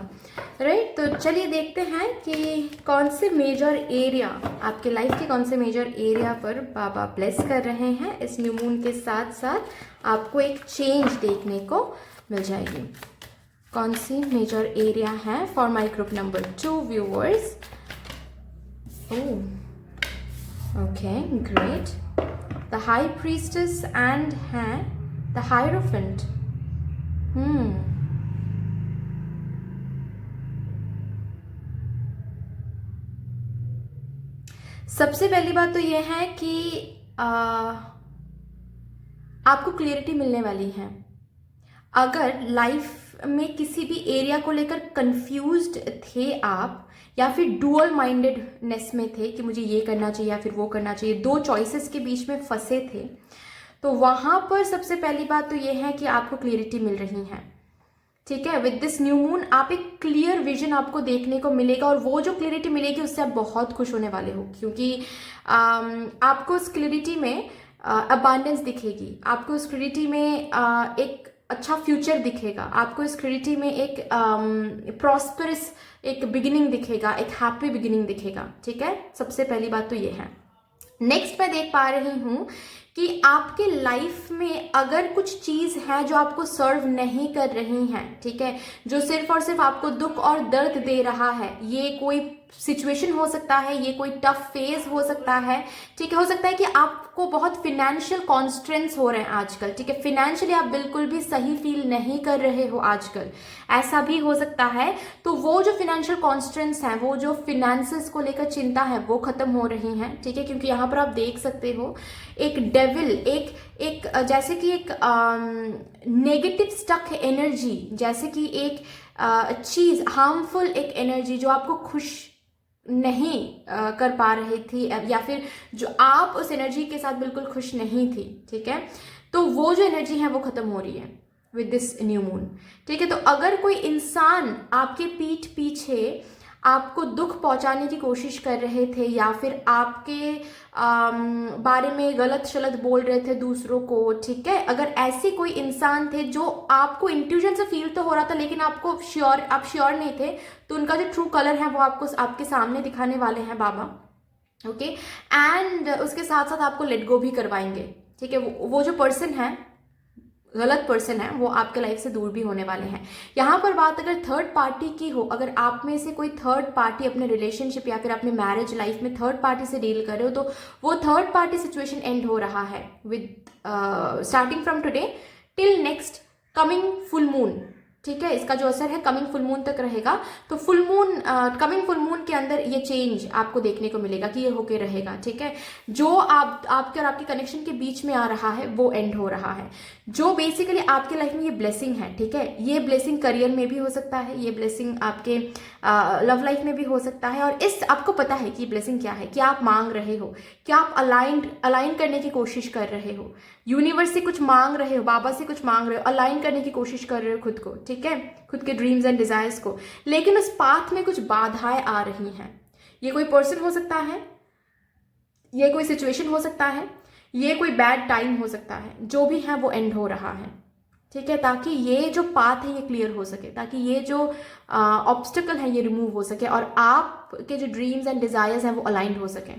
राइट। तो चलिए देखते हैं कि कौन से मेजर एरिया, आपके लाइफ के कौन से मेजर एरिया पर बाबा ब्लेस कर रहे हैं। इस न्यू मून के साथ साथ आपको एक चेंज देखने को मिल जाएगी। कौन सी मेजर एरिया है for my group number 2 viewers. Okay, great. The high priestess and है The Hierophant। सबसे पहली बात तो यह है कि आपको क्लियरिटी मिलने वाली है। अगर लाइफ में किसी भी एरिया को लेकर कंफ्यूज्ड थे आप, या फिर डुअल माइंडेडनेस में थे कि मुझे ये करना चाहिए या फिर वो करना चाहिए, 2 चॉइसेस के बीच में फंसे थे, तो वहां पर सबसे पहली बात तो ये है कि आपको क्लियरिटी मिल रही है, ठीक है। विद दिस न्यू मून आप एक क्लियर विजन आपको देखने को मिलेगा, और वो जो क्लियरिटी मिलेगी उससे आप बहुत खुश होने वाले हो, क्योंकि आपको उस क्लियरिटी में अबांडेंस दिखेगी, आपको उस क्लियरिटी में एक अच्छा फ्यूचर दिखेगा, आपको इस क्लियरिटी में एक प्रॉस्परस एक बिगिनिंग दिखेगा, एक हैप्पी बिगिनिंग दिखेगा, ठीक है। सबसे पहली बात तो ये है। नेक्स्ट मैं देख पा रही हूँ कि आपके लाइफ में अगर कुछ चीज़ है जो आपको सर्व नहीं कर रही है, ठीक है, जो सिर्फ और सिर्फ आपको दुख और दर्द दे रहा है, ये कोई सिचुएशन हो सकता है, ये कोई टफ फेज हो सकता है, ठीक है। हो सकता है कि आपको बहुत फिनेंशियल कॉन्स्ट्रेंट्स हो रहे हैं आजकल, ठीक है, फिनेंशियली आप बिल्कुल भी सही फील नहीं कर रहे हो आजकल, ऐसा भी हो सकता है। तो वो जो फिनेंशियल कॉन्स्ट्रेंट्स हैं, वो जो फिनेंसेस को लेकर चिंता है, वो खत्म हो रही हैं, ठीक है। क्योंकि यहाँ पर आप देख सकते हो एक डेविल, एक जैसे कि एक नेगेटिव स्टक एनर्जी, जैसे कि एक चीज हार्मफुल एक एनर्जी जो आपको खुश नहीं कर पा रही थी, या फिर जो आप उस एनर्जी के साथ बिल्कुल खुश नहीं थी, ठीक है। तो वो जो एनर्जी है वो खत्म हो रही है विद दिस न्यू मून, ठीक है। तो अगर कोई इंसान आपके पीठ पीछे आपको दुख पहुंचाने की कोशिश कर रहे थे, या फिर आपके बारे में गलत शलत बोल रहे थे दूसरों को, ठीक है, अगर ऐसे कोई इंसान थे जो आपको इंट्यूजन से फील तो हो रहा था लेकिन आपको आप श्योर नहीं थे, तो उनका जो ट्रू कलर है वो आपको आपके सामने दिखाने वाले हैं बाबा, ओके। एंड उसके साथ साथ आपको लेट गो भी करवाएंगे, ठीक है। वो जो पर्सन है, गलत पर्सन है, वो आपके लाइफ से दूर भी होने वाले हैं। यहाँ पर बात अगर थर्ड पार्टी की हो, अगर आप में से कोई थर्ड पार्टी अपने रिलेशनशिप या फिर अपने मैरिज लाइफ में थर्ड पार्टी से डील कर रहे हो, तो वो थर्ड पार्टी सिचुएशन एंड हो रहा है with starting from today, till next coming full moon. ठीक है, इसका जो असर है कमिंग फुल मून तक रहेगा। तो full moon, coming full moon के अंदर ये चेंज आपको देखने को मिलेगा कि ये होके रहेगा। ठीक है, जो आपके और आपके कनेक्शन के बीच में आ रहा है वो एंड हो रहा है। जो बेसिकली आपके लाइफ में ये ब्लेसिंग है, ठीक है, ये ब्लेसिंग करियर में भी हो सकता है, ये ब्लेसिंग आपके लव लाइफ में भी हो सकता है। और इस आपको पता है कि ब्लेसिंग क्या है, क्या आप मांग रहे हो, क्या आप अलाइन करने की कोशिश कर रहे हो, यूनिवर्स से कुछ मांग रहे हो, बाबा से कुछ मांग रहे हो, अलाइन करने की कोशिश कर रहे हो खुद को। ठीक है, खुद के ड्रीम्स एंड डिजायर्स को, लेकिन उस पाथ में कुछ बाधाएं आ रही हैं। ये कोई पर्सन हो सकता है, ये कोई सिचुएशन हो सकता है, ये कोई बैड टाइम हो सकता है, जो भी है वो एंड हो रहा है। ठीक है, ताकि ये जो पाथ है ये क्लियर हो सके, ताकि ये जो ऑब्स्टिकल है ये रिमूव हो सके और आपके जो ड्रीम्स एंड डिजायर्स हैं वो अलाइंड हो सकें।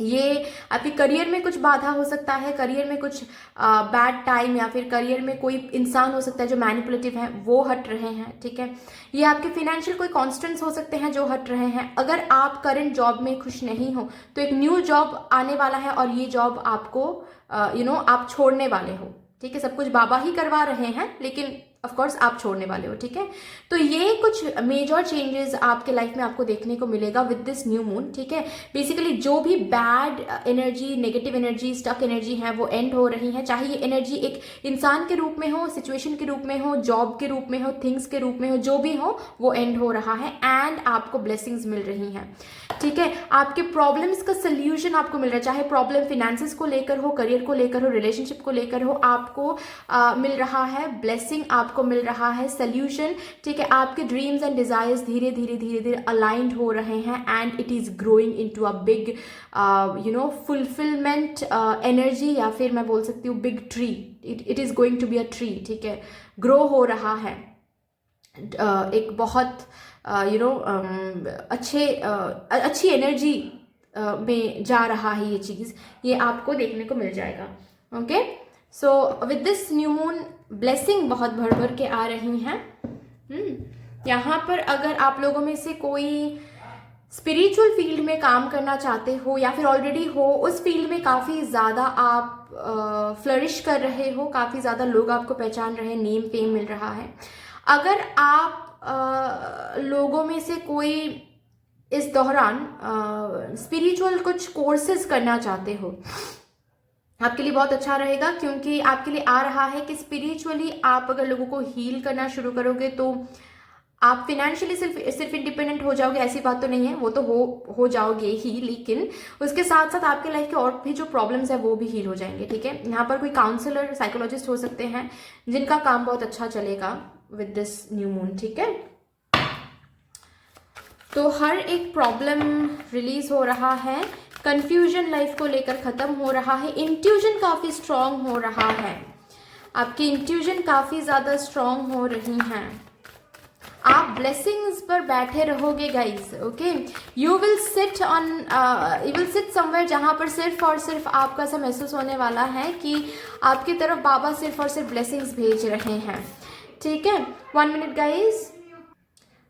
ये आपके करियर में कुछ बाधा हो सकता है, करियर में कुछ बैड टाइम, या फिर करियर में कोई इंसान हो सकता है जो मैनिपुलेटिव है वो हट रहे हैं। ठीक है, ये आपके फिनेंशियल कोई कॉन्स्टेंट्स हो सकते हैं जो हट रहे हैं। अगर आप करंट जॉब में खुश नहीं हो तो एक न्यू जॉब आने वाला है और ये जॉब आपको आप छोड़ने वाले हो। ठीक है, सब कुछ बाबा ही करवा रहे हैं, लेकिन ऑफ कोर्स आप छोड़ने वाले हो। ठीक है, तो ये कुछ मेजर चेंजेस आपके लाइफ में आपको देखने को मिलेगा विद दिस न्यू मून। ठीक है, बेसिकली जो भी bad energy, negative energy, stuck energy है वो एंड हो रही है। चाहे ये एनर्जी एक इंसान के रूप में हो, सिचुएशन के रूप में हो, जॉब के रूप में हो, थिंग्स के रूप में हो, जो भी हो वो एंड हो रहा है एंड आपको ब्लेसिंग्स मिल रही हैं। ठीक है, आपके प्रॉब्लम्स का सोल्यूशन आपको मिल रहा है, चाहे प्रॉब्लम फिनेंसेस को लेकर हो, करियर को लेकर हो, रिलेशनशिप को लेकर हो, आपको मिल रहा है ब्लेसिंग, आपको मिल रहा है सोल्यूशन। ठीक है, आपके ड्रीम्स एंड डिजायर्स धीरे धीरे धीरे धीरे अलाइंड हो रहे हैं and it is growing into a big fulfilment energy, या फिर मैं बोल सकती हूँ big tree. It is going to be a tree. ठीक है, ग्रो हो रहा है एक बहुत अच्छी एनर्जी में जा रहा है ये चीज़, ये आपको देखने को मिल जाएगा। Okay, so with this new moon blessing बहुत भर भर के आ रही हैं। यहाँ पर अगर आप लोगों में से कोई स्पिरिचुअल फील्ड में काम करना चाहते हो या फिर ऑलरेडी हो उस फील्ड में काफ़ी ज़्यादा आप फ्लरिश कर रहे हो, काफ़ी ज़्यादा लोग आपको पहचान रहे हैं, नेम फेम मिल रहा है। अगर आप लोगों में से कोई इस दौरान स्पिरिचुअल कुछ कोर्सेज करना चाहते हो, आपके लिए बहुत अच्छा रहेगा, क्योंकि आपके लिए आ रहा है कि स्पिरिचुअली आप अगर लोगों को हील करना शुरू करोगे तो आप फिनेंशियली सिर्फ इंडिपेंडेंट हो जाओगे, ऐसी बात तो नहीं है, वो तो हो जाओगे ही, लेकिन उसके साथ साथ आपके लाइफ के और भी जो प्रॉब्लम्स है वो भी हील हो जाएंगे। ठीक है, यहाँ पर कोई काउंसलर, साइकोलॉजिस्ट हो सकते हैं जिनका काम बहुत अच्छा चलेगा विद दिस न्यू मून। ठीक है, तो हर एक प्रॉब्लम रिलीज हो रहा है, कंफ्यूजन लाइफ को लेकर खत्म हो रहा है, इंट्यूजन काफी स्ट्रांग हो रहा है, आपकी इंट्यूजन काफी ज्यादा स्ट्रांग हो रही हैं, आप ब्लेसिंग्स पर बैठे रहोगे guys. Okay, you will sit somewhere जहां पर सिर्फ और सिर्फ आपका ऐसा महसूस होने वाला है कि आपकी तरफ बाबा सिर्फ और सिर्फ ब्लेसिंग्स भेज रहे हैं। ठीक है, 1 minute guys.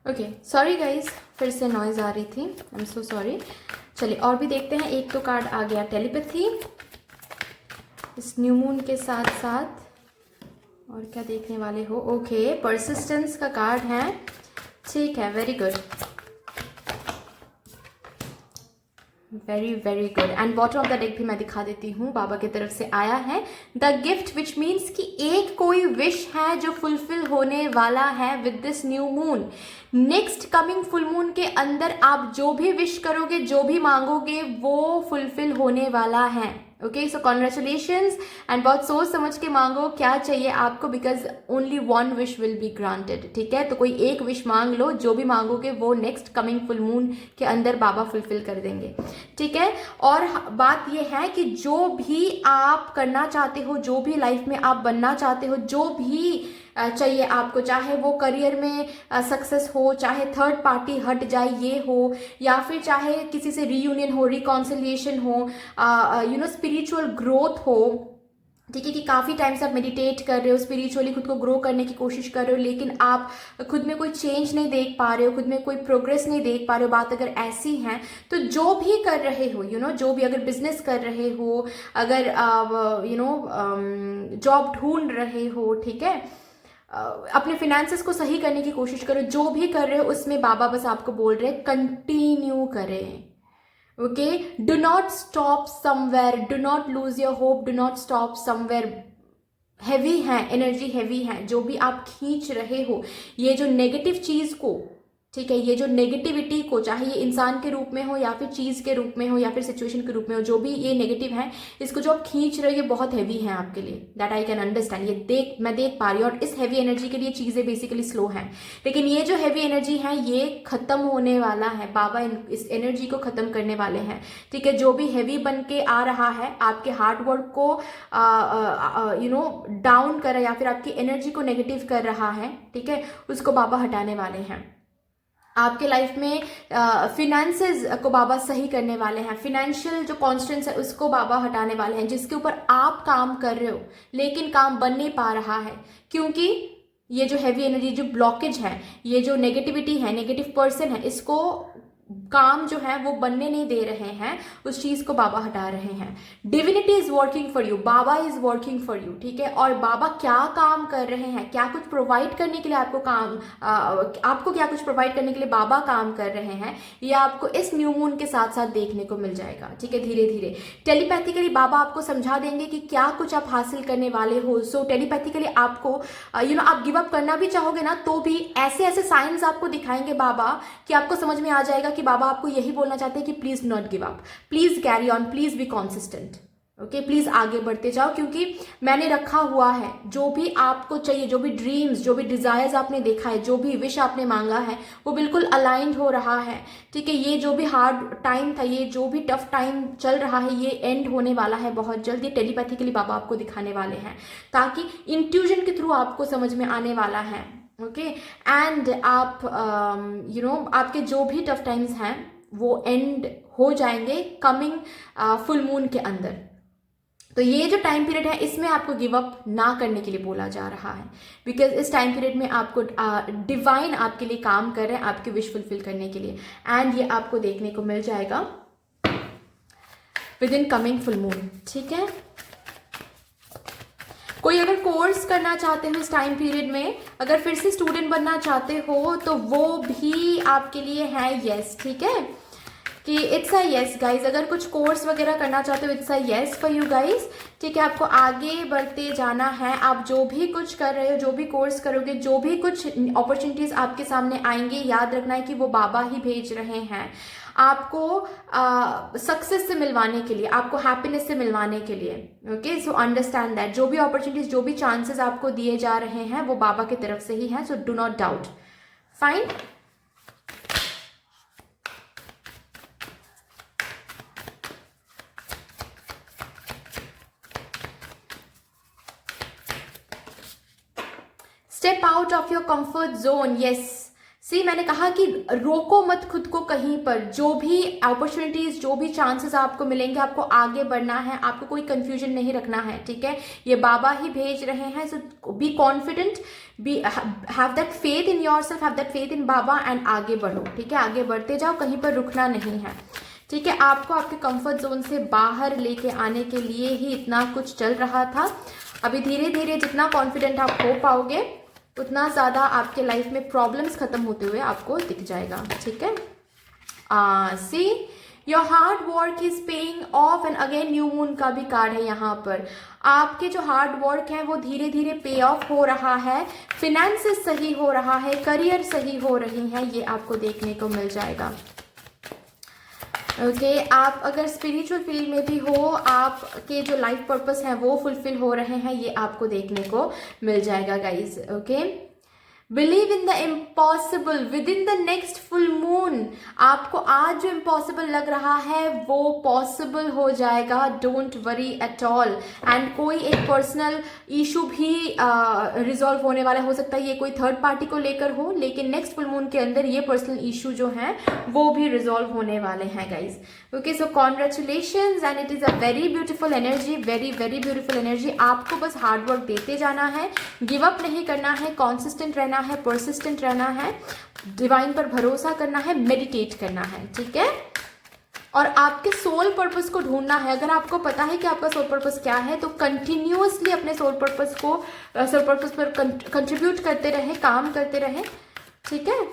Okay, sorry guys, फिर से नॉइज आ रही थी, आई एम सो सॉरी। चलिए और भी देखते हैं। एक तो कार्ड आ गया टेलीपैथी इस न्यू मून के साथ साथ, और क्या देखने वाले हो? ओके, परसिस्टेंस का कार्ड है। ठीक है, very good, very very good. And bottom of the deck भी मैं दिखा देती हूँ, बाबा की तरफ से आया है द गिफ्ट, विच मीन्स कि एक कोई विश है जो फुलफिल होने वाला है with this new moon. Next coming full moon के अंदर आप जो भी विश करोगे, जो भी मांगोगे, वो फुलफिल होने वाला है। ओके, सो कॉन्ग्रेचुलेशंस, एंड बहुत सोच समझ के मांगो क्या चाहिए आपको, because only 1 wish will be granted. ठीक है, तो कोई एक विश मांग लो, जो भी मांगोगे वो नेक्स्ट कमिंग फुल मून के अंदर बाबा फुलफिल कर देंगे। ठीक है, और बात यह है कि जो भी आप करना चाहते हो, जो भी लाइफ में आप बनना चाहते हो, जो भी चाहिए आपको, चाहे वो करियर में सक्सेस हो, चाहे थर्ड पार्टी हट जाए ये हो, या फिर चाहे किसी से रीयूनियन हो, रिकॉन्सिलिएशन हो, स्पिरिचुअल ग्रोथ हो, ठीक है, कि काफ़ी टाइम से आप मेडिटेट कर रहे हो, स्पिरिचुअली खुद को ग्रो करने की कोशिश कर रहे हो, लेकिन आप खुद में कोई चेंज नहीं देख पा रहे हो, खुद में कोई प्रोग्रेस नहीं देख पा रहे हो। बात अगर ऐसी है तो जो भी कर रहे हो, जो भी, अगर बिजनेस कर रहे हो, अगर जॉब ढूंढ रहे हो, ठीक है, अपने फिनेंसेस को सही करने की कोशिश करो, जो भी कर रहे हो उसमें बाबा बस आपको बोल रहे हैं कंटिन्यू करें। Okay, do not stop somewhere, do not lose your hope, do not stop somewhere. Heavy है, एनर्जी हैवी है, जो भी आप खींच रहे हो, ये जो नेगेटिव चीज को, ठीक है, ये जो नेगेटिविटी को, चाहे ये इंसान के रूप में हो या फिर चीज के रूप में हो या फिर सिचुएशन के रूप में हो, जो भी ये नेगेटिव है, इसको जो आप खींच रहे हो ये बहुत हैवी है आपके लिए। दैट आई कैन अंडरस्टैंड, ये मैं देख पा रही हूँ। और इस हैवी एनर्जी के लिए चीजें बेसिकली स्लो हैं, लेकिन ये जो हैवी एनर्जी है ये खत्म होने वाला है। बाबा इस एनर्जी को खत्म करने वाले हैं, ठीक है। जो भी हैवी बन के आ रहा है, आपके हार्ड वर्क को डाउन कर रहा है या फिर आपकी एनर्जी को नेगेटिव कर रहा है, ठीक है, उसको बाबा हटाने वाले हैं। आपके लाइफ में फिनेंसेस को बाबा सही करने वाले हैं। फिनेंशियल जो कॉन्स्टेंट्स है उसको बाबा हटाने वाले हैं, जिसके ऊपर आप काम कर रहे हो लेकिन काम बन नहीं पा रहा है, क्योंकि ये जो हैवी एनर्जी, जो ब्लॉकेज है, ये जो नेगेटिविटी है, नेगेटिव पर्सन है, इसको काम जो है वो बनने नहीं दे रहे हैं, उस चीज को बाबा हटा रहे हैं। Divinity is working for you, Baba is working for you, ठीक है। और बाबा क्या काम कर रहे हैं, क्या कुछ प्रोवाइड करने के लिए आपको क्या कुछ प्रोवाइड करने के लिए बाबा काम कर रहे हैं, ये आपको इस न्यू मून के साथ साथ देखने को मिल जाएगा, ठीक है। धीरे धीरे टेलीपैथिकली बाबा आपको समझा देंगे कि क्या कुछ आप हासिल करने वाले हो। सो टेलीपैथिकली आपको आप गिव अप करना भी चाहोगे ना, तो भी ऐसे ऐसे साइंस आपको दिखाएंगे बाबा कि आपको समझ में आ जाएगा कि बाबा आपको यही बोलना चाहते हैं कि please not give up, please carry on, please be consistent, okay, please आगे बढ़ते जाओ, क्योंकि मैंने रखा हुआ है जो भी आपको चाहिए, जो भी ड्रीम्स, जो भी डिजायर्स आपने देखा है, जो भी विश आपने मांगा है, वो बिल्कुल अलाइंड हो रहा है, ठीक है। ये जो भी हार्ड टाइम था, ये जो भी टफ टाइम चल रहा है, ये एंड होने वाला है बहुत जल्द। ये टेलीपैथिकली बाबा आपको दिखाने वाले हैं, ताकि इंट्यूजन के थ्रू आपको समझ में आने वाला है, ओके। एंड आप आपके जो भी टफ टाइम्स हैं वो एंड हो जाएंगे कमिंग फुल मून के अंदर। तो ये जो टाइम पीरियड है इसमें आपको गिव अप ना करने के लिए बोला जा रहा है, बिकॉज इस टाइम पीरियड में आपको डिवाइन आपके लिए काम कर रहे हैं, आपके विश फुलफिल करने के लिए। एंड ये आपको देखने को मिल जाएगा with in coming full moon, ठीक है। कोई अगर कोर्स करना चाहते हो इस टाइम पीरियड में, अगर फिर से स्टूडेंट बनना चाहते हो, तो वो भी आपके लिए है यस, ठीक है, कि इट्स अ यस गाइज। अगर कुछ कोर्स वगैरह करना चाहते हो, it's a yes for you guys, ठीक है। आपको आगे बढ़ते जाना है, आप जो भी कुछ कर रहे हो, जो भी कोर्स करोगे, जो भी कुछ अपॉर्चुनिटीज आपके सामने आएंगे, याद रखना है कि वो बाबा ही भेज रहे हैं आपको सक्सेस से मिलवाने के लिए, आपको हैप्पीनेस से मिलवाने के लिए, ओके। सो अंडरस्टैंड दैट जो भी अपॉर्चुनिटीज, जो भी चांसेस आपको दिए जा रहे हैं वो बाबा की तरफ से ही है, so do not doubt, fine. Step out of your comfort zone, yes. See, मैंने कहा कि रोको मत खुद को कहीं पर, जो भी अपॉर्चुनिटीज, जो भी चांसेस आपको मिलेंगे, आपको आगे बढ़ना है, आपको कोई कंफ्यूजन नहीं रखना है, ठीक है। ये बाबा ही भेज रहे हैं, so be confident, be have that faith in yourself, have that faith in Baba and आगे बढ़ो, ठीक है। आगे बढ़ते जाओ, कहीं पर रुकना नहीं है, ठीक है। आपको आपके कंफर्ट जोन से बाहर लेके आने के लिए ही इतना कुछ चल रहा था। अभी धीरे धीरे जितना कॉन्फिडेंट आप हो पाओगे, उतना ज़्यादा आपके लाइफ में प्रॉब्लम्स खत्म होते हुए आपको दिख जाएगा, ठीक है। See, your hard work is paying off, and again new moon का भी कार्ड है यहाँ पर। आपके जो हार्ड वर्क है वो धीरे धीरे पे ऑफ हो रहा है, फिनेंसेस सही हो रहा है, करियर सही हो रही हैं, ये आपको देखने को मिल जाएगा, ओके। आप अगर स्पिरिचुअल फील्ड में भी हो, आपके जो लाइफ पर्पस है वो फुलफिल हो रहे हैं, ये आपको देखने को मिल जाएगा guys, okay. Believe in the impossible with in the next full moon. आपको आज जो इम्पॉसिबल लग रहा है वो पॉसिबल हो जाएगा, don't worry at all. And कोई एक पर्सनल इशू भी रिजॉल्व होने वाला हो सकता है, ये कोई थर्ड पार्टी को लेकर हो, लेकिन नेक्स्ट फुल मून के अंदर ये पर्सनल इशू जो है वो भी रिजॉल्व होने वाले हैं guys. Okay, so congratulations and it is a very beautiful energy, very very beautiful energy. आपको बस हार्ड वर्क देते जाना है, गिव अप नहीं करना है, कॉन्सिस्टेंट रहना है, परसिस्टेंट रहना है, डिवाइन पर भरोसा करना है, मेडिटेट करना है, ठीक है। और आपके सोल पर्पस को ढूंढना है। अगर आपको पता है कि आपका सोल पर्पस क्या है तो कंटिन्यूअसली अपने सोल पर्पस पर कंट्रीब्यूट करते रहे, काम करते रहे, ठीक है।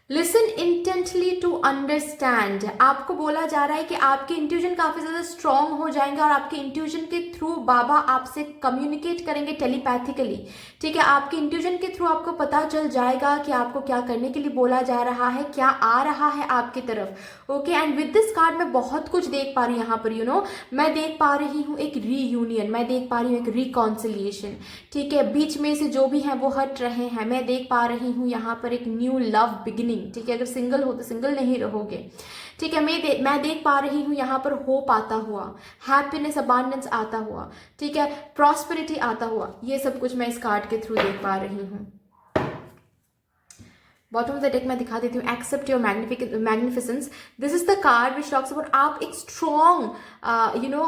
Listen intently to understand. आपको बोला जा रहा है कि आपके इंट्यूजन काफी ज्यादा स्ट्रांग हो जाएंगे और आपके इंट्यूजन के थ्रू बाबा आपसे कम्युनिकेट करेंगे टेलीपैथिकली, ठीक है। आपके इंट्यूजन के थ्रू आपको पता चल जाएगा कि आपको क्या करने के लिए बोला जा रहा है, क्या आ रहा है आपकी तरफ। Okay, and with this card मैं बहुत कुछ देख पा रही हूँ यहाँ पर, यू नो, मैं देख पा रही हूँ एक रीयूनियन, मैं देख पा रही हूँ एक रिकॉन्सिलिएशन, ठीक है। बीच में से जो भी है वो हट रहे हैं, मैं देख पा रही हूँ यहाँ पर एक न्यू लव बिगिनिंग, ठीक है। अगर सिंगल हो तो सिंगल नहीं रहोगे, ठीक है। मैं देख पा रही हूँ यहाँ पर होप आता हुआ, हैप्पीनेस, अबांडेंस आता हुआ, ठीक है, प्रॉस्पेरिटी आता हुआ, ये सब कुछ मैं इस कार्ड के थ्रू देख पा रही हूँ। बॉटम ऑफ द डेक मैं दिखा देती हूँ, accept your magnificence. This is the card which talks about आप एक स्ट्रॉन्ग यू नो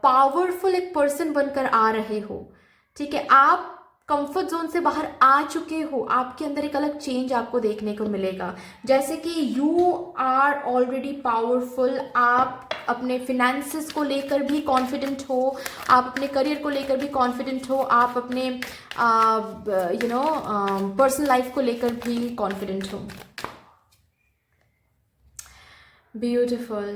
पावरफुल एक पर्सन बनकर आ रहे हो, ठीक है। आप कंफर्ट जोन से बाहर आ चुके हो, आपके अंदर एक अलग चेंज आपको देखने को मिलेगा, जैसे कि यू आर ऑलरेडी पावरफुल। आप अपने फिनेंसेस को लेकर भी कॉन्फिडेंट हो, आप अपने करियर को लेकर भी कॉन्फिडेंट हो, आप अपने यू नो पर्सनल लाइफ को लेकर भी कॉन्फिडेंट हो। ब्यूटिफुल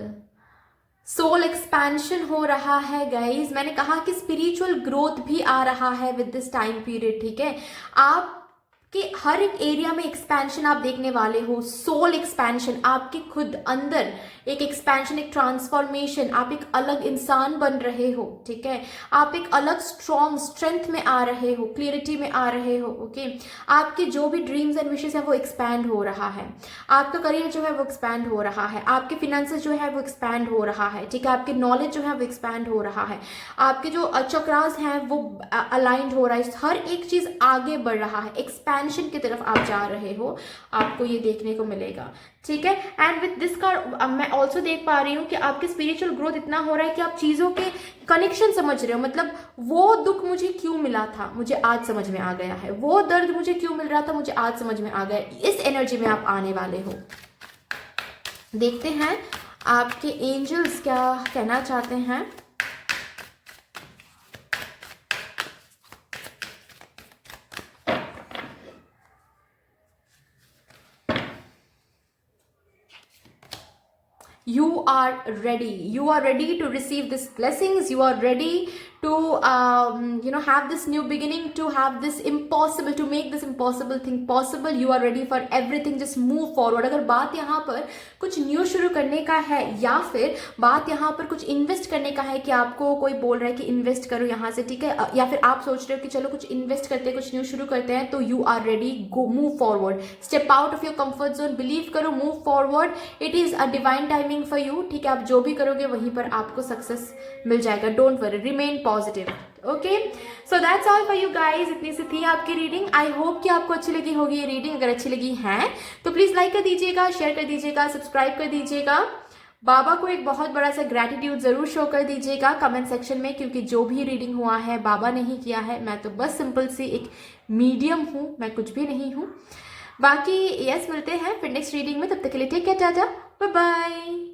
सोल एक्सपेंशन हो रहा है गाइज। मैंने कहा कि स्पिरिचुअल ग्रोथ भी आ रहा है विद दिस टाइम पीरियड, ठीक है। आप कि हर एक एरिया में एक्सपेंशन आप देखने वाले हो, सोल एक्सपेंशन, आपके खुद अंदर एक एक्सपेंशन, एक ट्रांसफॉर्मेशन, आप एक अलग इंसान बन रहे हो, ठीक है। आप एक अलग स्ट्रॉन्ग स्ट्रेंथ में आ रहे हो, क्लियरिटी में आ रहे हो, ओके। आपके जो भी ड्रीम्स एंड विशेस है वो एक्सपैंड हो रहा है, आपका करियर जो है वो एक्सपैंड हो रहा है, आपके फिनेंसेस जो है वो एक्सपैंड हो रहा है, ठीक है। आपके नॉलेज जो है वो एक्सपैंड हो रहा है, आपके जो चक्रास हैं वो अलाइंड हो रहा है, हर एक चीज आगे बढ़ रहा है, एक्सपैंशन की तरफ आप जा रहे हो, आपको ये देखने को मिलेगा, ठीक है। एंड विद दिस कार्ड मैं ऑल्सो देख पा रही हूँ कि आपके स्पिरिचुअल ग्रोथ इतना हो रहा है कि आप चीजों के कनेक्शन समझ रहे हो। मतलब वो दुख मुझे क्यों मिला था, मुझे आज समझ में आ गया है, वो दर्द मुझे क्यों मिल रहा था, मुझे आज समझ में आ गया। इस एनर्जी में आप आने वाले हो। देखते हैं आपके एंजल्स क्या कहना चाहते हैं। You are ready to receive these blessings. You are ready to have this new beginning, to have this impossible, to make this impossible thing possible. You are ready for everything. Just move forward. अगर बात यहाँ पर कुछ न्यू शुरू करने का है या फिर बात यहाँ पर कुछ इन्वेस्ट करने का है कि आपको कोई बोल रहा है कि इन्वेस्ट करो यहाँ से, ठीक है, या फिर आप सोच रहे हो कि चलो कुछ इन्वेस्ट करते हैं, कुछ न्यू शुरू करते हैं, तो you are ready, go move forward, step out of your comfort zone, believe करो, move forward. It is a divine timing for you, ठीक है। आप जो भी करोगे वहीं पर आपको सक्सेस मिल जाएगा। Don't worry, remain positive, okay. So that's all for you guys. इतनी सी थी आपकी रीडिंग। आई होप कि आपको अच्छी लगी होगी ये रीडिंग। अगर अच्छी लगी है तो प्लीज लाइक कर दीजिएगा, शेयर कर दीजिएगा, सब्सक्राइब कर दीजिएगा। बाबा को एक बहुत बड़ा सा ग्रैटिट्यूड जरूर शो कर दीजिएगा कमेंट सेक्शन में, क्योंकि जो भी रीडिंग हुआ है बाबा ने ही किया है। मैं तो बस सिंपल सी एक मीडियम हूँ, मैं कुछ भी नहीं हूँ। बाकी यस, मिलते हैं फिर नेक्स्ट रीडिंग में। तब तक के लिए take care, tata, bye bye.